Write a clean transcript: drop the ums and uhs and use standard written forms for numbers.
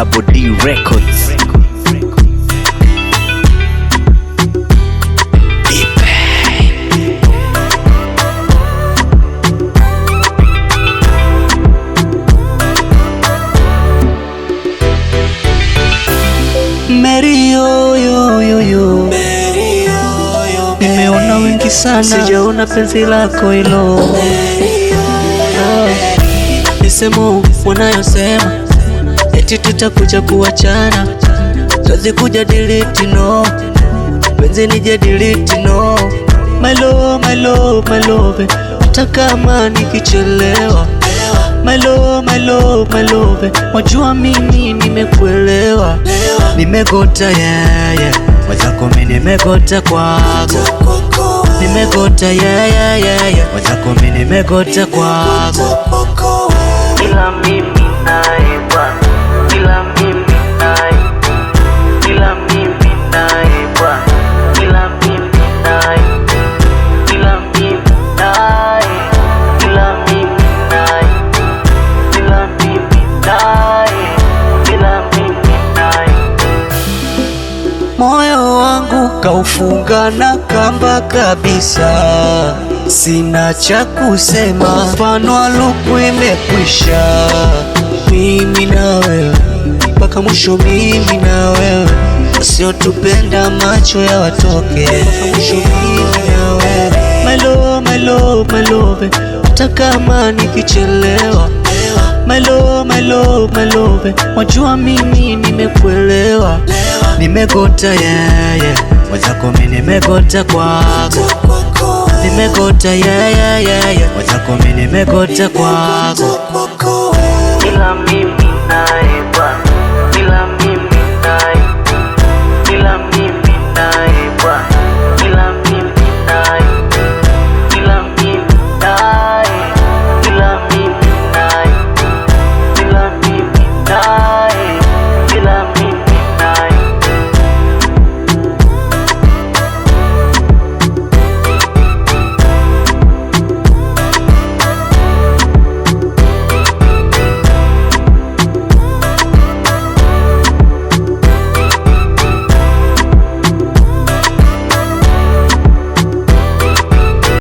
Double D Records. Mary yo yo yo yo, nimeona wengi sana, sijaona penzi lako hilo. Misemo wanayosema eti tutakuja kuachana, kazi kuja delete no, penzi nije delete no. My love, my love, my love, hata kama nikichelewa. My love, my love, my love, wajua mimi nimekuelewa. Nimegota yeah yeah, wazako mimi nimegota kwako. Nimegota yeah yeah yeah yeah, wazako mimi nimegota kwako. Ila mimi naye bwana, ila mimi naye, ila mimi naye bwana, ila mimi naye, ila mimi naye, ila mimi naye, ila mimi naye, ila mimi naye. Moyo wangu kaufunga na kamba kabisa, sina cha kusema, mfano wa luku imekwisha. Mimi na wewe mpaka mwisho, mimi na wewe, wasiotupenda macho ya watoke. Mpaka mwisho mimi na wewe. My love, my love, my love, hata kama nikichelewa. My love, my love, my love, wajua mimi nimekuelewa. Nimegota yeah yeah, wazako mimi nimegota kwako. Nimegota yeah yeah yeah yeah, wazako mimi nimegota kwako. Ila mimi